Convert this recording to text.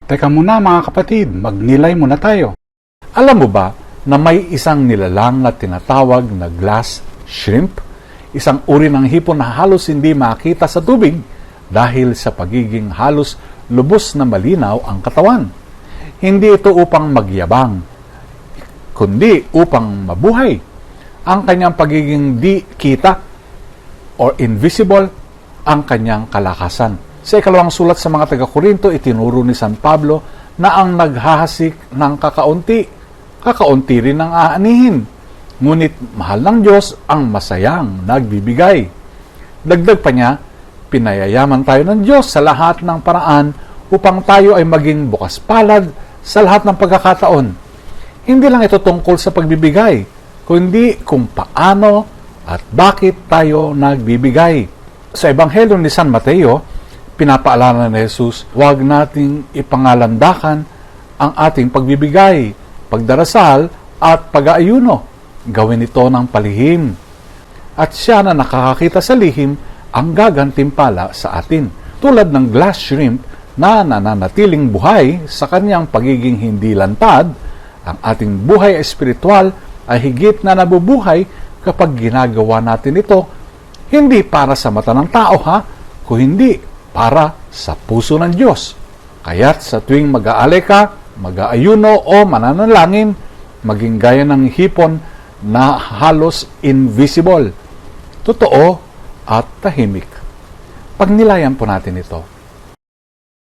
Teka muna mga kapatid, magnilay muna tayo. Alam mo ba na may isang nilalang na tinatawag na glass shrimp? Isang uri ng hipon na halos hindi makita sa tubig dahil sa pagiging halos lubos na malinaw ang katawan. Hindi ito upang magyabang, kundi upang mabuhay. Ang kanyang pagiging di kita or invisible ang kanyang kalakasan. Sa ikalawang sulat sa mga taga-Korinto, itinuro ni San Pablo na ang naghahasik ng kakaunti rin ang aanihin. Ngunit mahal ng Diyos ang masayang nagbibigay. Dagdag pa niya, pinayayaman tayo ng Diyos sa lahat ng paraan upang tayo ay maging bukas palad sa lahat ng pagkakataon. Hindi lang ito tungkol sa pagbibigay, kundi kung paano at bakit tayo nagbibigay. Sa Ebanghelyo ni San Mateo, pinapaalala ni Jesus, huwag nating ipangalandakan ang ating pagbibigay, pagdarasal at pag-aayuno. Gawin ito ng palihim. At siya na nakakakita sa lihim ang gagantimpala sa atin. Tulad ng glass shrimp na nananatiling buhay sa kanyang pagiging hindi lantad, ang ating buhay espiritual ay higit na nabubuhay kapag ginagawa natin ito, hindi para sa mata ng tao kundi para sa puso ng Diyos. Kaya't sa tuwing mag-aalay ka, mag-aayuno o mananalangin, maging gaya ng hipon na halos invisible, totoo at tahimik. Pagnilayan po natin ito.